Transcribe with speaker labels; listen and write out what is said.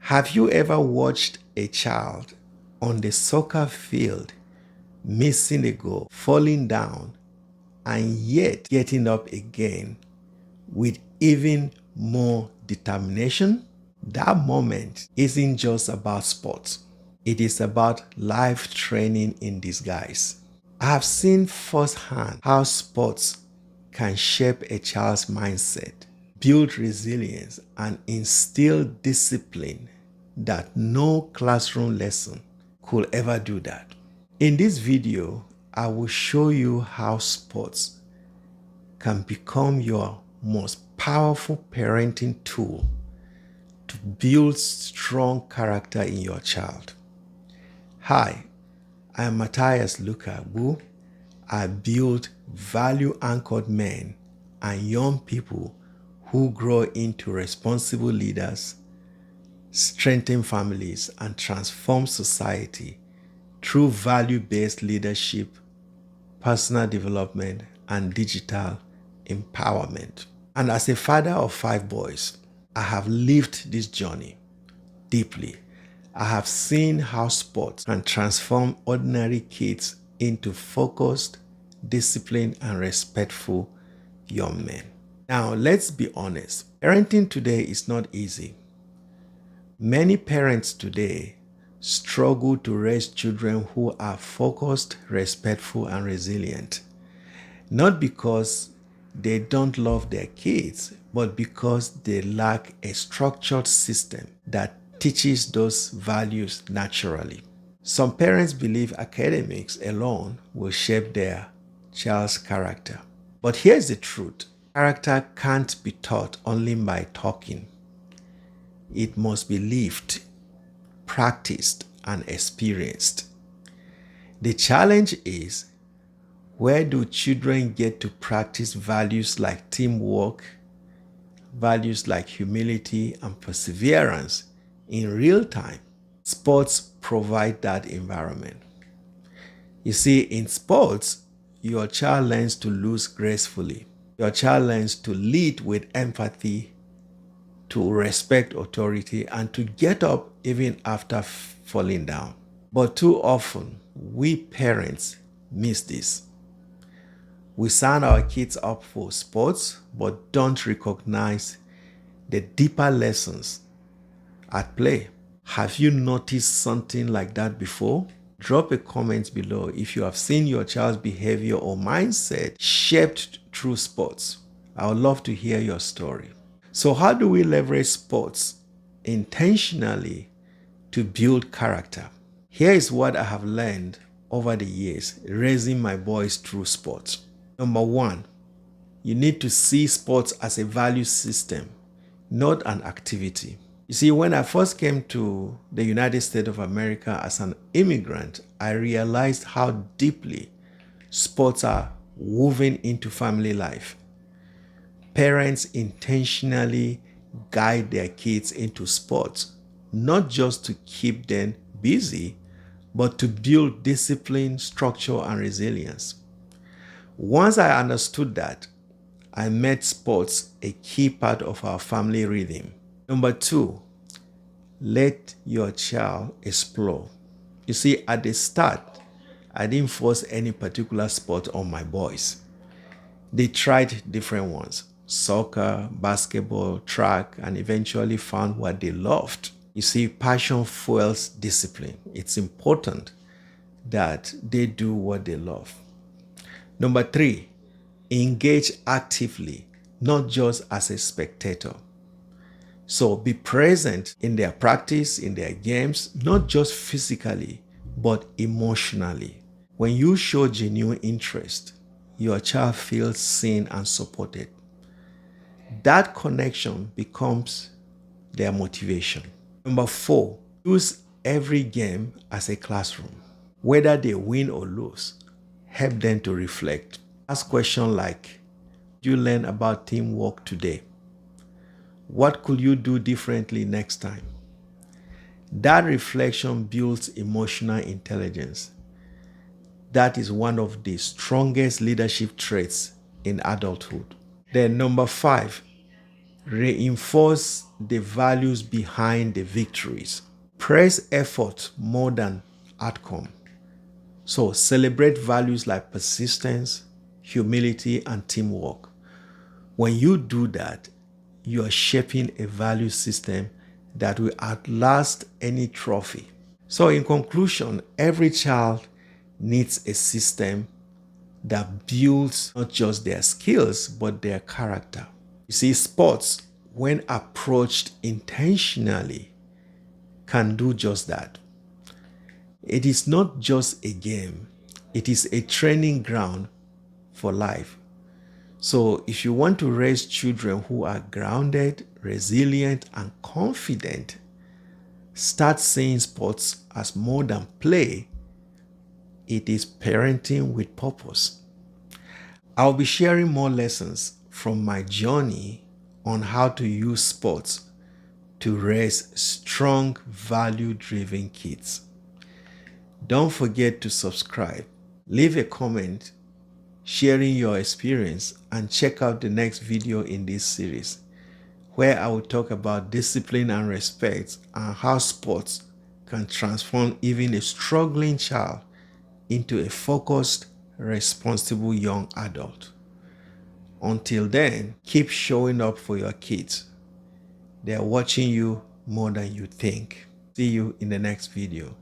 Speaker 1: Have you ever watched a child on the soccer field missing a goal, falling down, and yet getting up again with even more determination? That moment isn't just about sports. It is about life training in disguise. I have seen firsthand how sports can shape a child's mindset, build resilience, and instill discipline that no classroom lesson could ever do that. In this video, I will show you how sports can become your most powerful parenting tool to build strong character in your child. Hi, I am Matthias Luka. I build value-anchored men and young people who grow into responsible leaders, strengthen families, and transform society through value-based leadership, personal development, and digital empowerment. And as a father of 5 boys, I have lived this journey deeply. I have seen how sports can transform ordinary kids into focused, disciplined, and respectful young men. Now, let's be honest. Parenting today is not easy. Many parents today struggle to raise children who are focused, respectful, and resilient. Not because they don't love their kids, but because they lack a structured system that teaches those values naturally. Some parents believe academics alone will shape their child's character. But here's the truth. Character can't be taught only by talking. It must be lived, practiced, and experienced. The challenge is, where do children get to practice values like teamwork, values like humility and perseverance in real time? Sports provide that environment. You see, in sports, your child learns to lose gracefully. Your child learns to lead with empathy, to respect authority, and to get up even after falling down. But too often, we parents miss this. We sign our kids up for sports, but don't recognize the deeper lessons at play. Have you noticed something like that before? Drop a comment below if you have seen your child's behavior or mindset shaped through sports. I would love to hear your story. So how do we leverage sports intentionally to build character? Here is what I have learned over the years raising my boys through sports. Number 1, you need to see sports as a value system, not an activity. You see, when I first came to the United States of America as an immigrant, I realized how deeply sports are woven into family life. Parents intentionally guide their kids into sports, not just to keep them busy, but to build discipline, structure, and resilience. Once I understood that, I made sports a key part of our family rhythm. Number 2, let your child explore. You see, at the start, I didn't force any particular sport on my boys. They tried different ones: soccer, basketball, track, and eventually found what they loved. You see, passion fuels discipline. It's important that they do what they love. Number 3, engage actively, not just as a spectator. So be present in their practice, in their games, not just physically, but emotionally. When you show genuine interest, your child feels seen and supported. That connection becomes their motivation. Number 4, use every game as a classroom. Whether they win or lose, help them to reflect. Ask questions like, did you learn about teamwork today? What could you do differently next time? That reflection builds emotional intelligence. That is one of the strongest leadership traits in adulthood. Then number 5, Reinforce the values behind the victories. Praise effort more than outcome. So celebrate values like persistence, humility, and teamwork. When you do that, you are shaping a value system that will outlast any trophy. So in conclusion, every child needs a system that builds not just their skills, but their character. You see, sports, when approached intentionally, can do just that. It is not just a game, it is a training ground for life. So if you want to raise children who are grounded, resilient, and confident, start seeing sports as more than play. It is parenting with purpose. I'll be sharing more lessons from my journey on how to use sports to raise strong, value-driven kids. Don't forget to subscribe, leave a comment sharing your experience, and check out the next video in this series, where I will talk about discipline and respect and how sports can transform even a struggling child into a focused, responsible young adult. Until then, keep showing up for your kids. They are watching you more than you think. See you in the next video.